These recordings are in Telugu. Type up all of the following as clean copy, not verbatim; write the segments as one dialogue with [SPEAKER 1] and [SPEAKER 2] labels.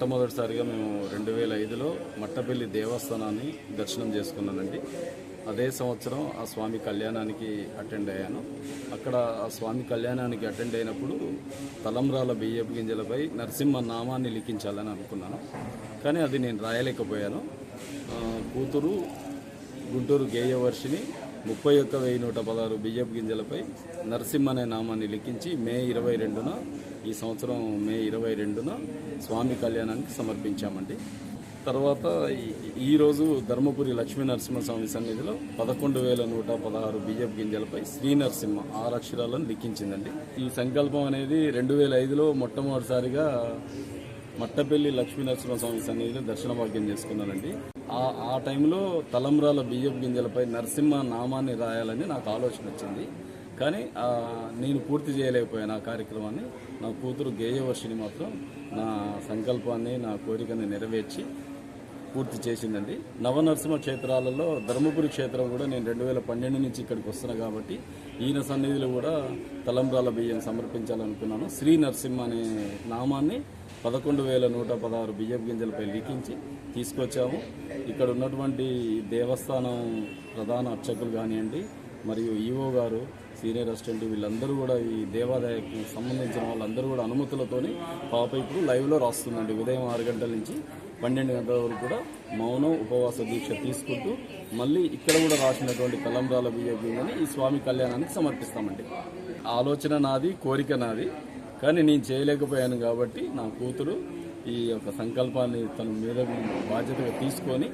[SPEAKER 1] మొట్టమొదటిసారిగా మేము 2005లో మట్టపల్లి దేవస్థానాన్ని దర్శనం చేసుకున్నానండి. అదే సంవత్సరం ఆ స్వామి కళ్యాణానికి అటెండ్ అయ్యాను. అక్కడ ఆ స్వామి కళ్యాణానికి అటెండ్ అయినప్పుడు తలంబ్రాల బియ్యపు గింజలపై నరసింహ నామాన్ని లిఖించాలని అనుకున్నాను, కానీ అది నేను రాయలేకపోయాను. కూతురు గుంటూరు గేయవర్షిని 31,116 బియ్యపు గింజలపై నరసింహ అనే నామాన్ని లిఖించి మే 22న ఈ సంవత్సరం మే 22న స్వామి కళ్యాణానికి సమర్పించామండి. తర్వాత ఈరోజు ధర్మపురి లక్ష్మీ నరసింహస్వామి సన్నిధిలో 11,116 బియ్యపు గింజలపై శ్రీ నరసింహ 6 అక్షరాలను లిఖించిందండి. ఈ సంకల్పం అనేది 2005లో మొట్టమొదటిసారిగా మట్టపల్లి లక్ష్మీ నరసింహస్వామి సన్నిధిలో దర్శన భాగ్యం చేసుకున్నానండి. ఆ టైంలో తలంబ్రాల బియ్యపు గింజలపై నరసింహ నామాన్ని రాయాలని నాకు ఆలోచన వచ్చింది, కానీ నేను పూర్తి చేయలేకపోయాను ఆ కార్యక్రమాన్ని. నా కూతురు గేయవర్షిని మాత్రం నా సంకల్పాన్ని, నా కోరికని నెరవేర్చి పూర్తి చేసిందండి. నవనరసింహ క్షేత్రాలలో ధర్మపురి క్షేత్రం కూడా నేను 2012 నుంచి ఇక్కడికి వస్తున్నా కాబట్టి ఈయన సన్నిధిలో కూడా తలంబ్రాల బియ్యం సమర్పించాలనుకున్నాను. శ్రీ నరసింహ అనే నామాన్ని 11,116 బియ్యపు గింజలపై లిఖించి తీసుకొచ్చాము. ఇక్కడ ఉన్నటువంటి దేవస్థానం ప్రధాన అర్చకులు కానివ్వండి, మరియు ఈవో గారు, సీనియర్ అసిస్టెంట్, వీళ్ళందరూ కూడా ఈ దేవాదాయకు సంబంధించిన వాళ్ళందరూ కూడా అనుమతులతోని పాప ఇప్పుడు లైవ్లో రాస్తుందండి. ఉదయం 6 గంటల నుంచి 12 గంటల వరకు కూడా మౌనం ఉపవాస దీక్ష తీసుకుంటూ మళ్ళీ ఇక్కడ కూడా రాసినటువంటి తలంబ్రాల బియ్యం ఈ స్వామి కళ్యాణానికి సమర్పిస్తామండి. ఆలోచన నాది, కోరిక నాది, కానీ నేను చేయలేకపోయాను కాబట్టి నా కూతురు ఈ యొక్క సంకల్పాన్ని తన మీద బాధ్యతగా తీసుకొని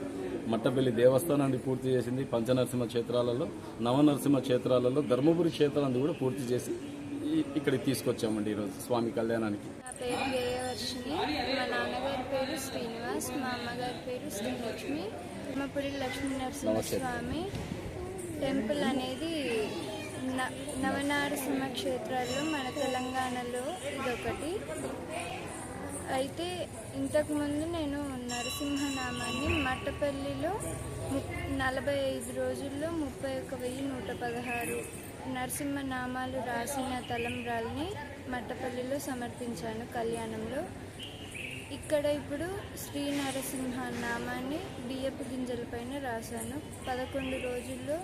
[SPEAKER 1] మట్టపల్లి దేవస్థానాన్ని పూర్తి చేసింది. పంచనరసింహ క్షేత్రాలలో, నవనరసింహ క్షేత్రాలలో ధర్మపురి క్షేత్రాన్ని కూడా పూర్తి చేసి ఇక్కడికి తీసుకొచ్చామండి ఈరోజు స్వామి కళ్యాణానికి.
[SPEAKER 2] నా పేరు గేయవర్షిని, మా నాన్నగారి పేరు శ్రీనివాస్, మా అమ్మగారి పేరు శ్రీలక్ష్మి. ధర్మపురి లక్ష్మీ నరసింహస్వామి టెంపుల్ అనేది నవనరసింహ క్షేత్రాల్లో మన తెలంగాణలో ఇదొకటి. అయితే ఇంతకుముందు నేను నరసింహనామాన్ని మట్టపల్లిలో 45 రోజుల్లో 31,116 నరసింహనామాలు రాసిన తలంబ్రాల్ని మట్టపల్లిలో సమర్పించాను కళ్యాణంలో. ఇక్కడ ఇప్పుడు శ్రీ నరసింహ నామాన్ని బియ్యపు గింజలపైన రాశాను. 11 రోజుల్లో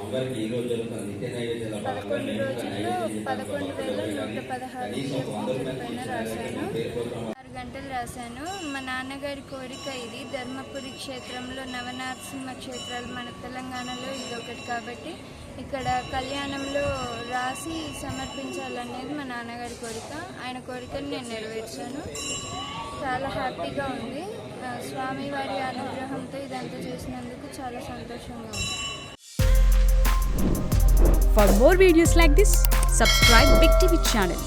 [SPEAKER 2] 11,116 బియ్యపు గింజలపైన రాశాను. 6 గంటలు రాశాను. మా నాన్నగారి కోరిక ఇది. ధర్మపురి క్షేత్రంలో నవనరసింహ క్షేత్రాలు మన తెలంగాణలో ఇదొకటి కాబట్టి ఇక్కడ కళ్యాణంలో రాసి సమర్పించాలనేది మా నాన్నగారి కోరిక. ఆయన కోరికను నేను నెరవేర్చాను. చాలా హ్యాపీగా ఉంది. స్వామివారి అనుగ్రహంతో ఇదంతా చేసినందుకు చాలా సంతోషంగా ఉంది.
[SPEAKER 3] For more videos like this, subscribe Big TV channel.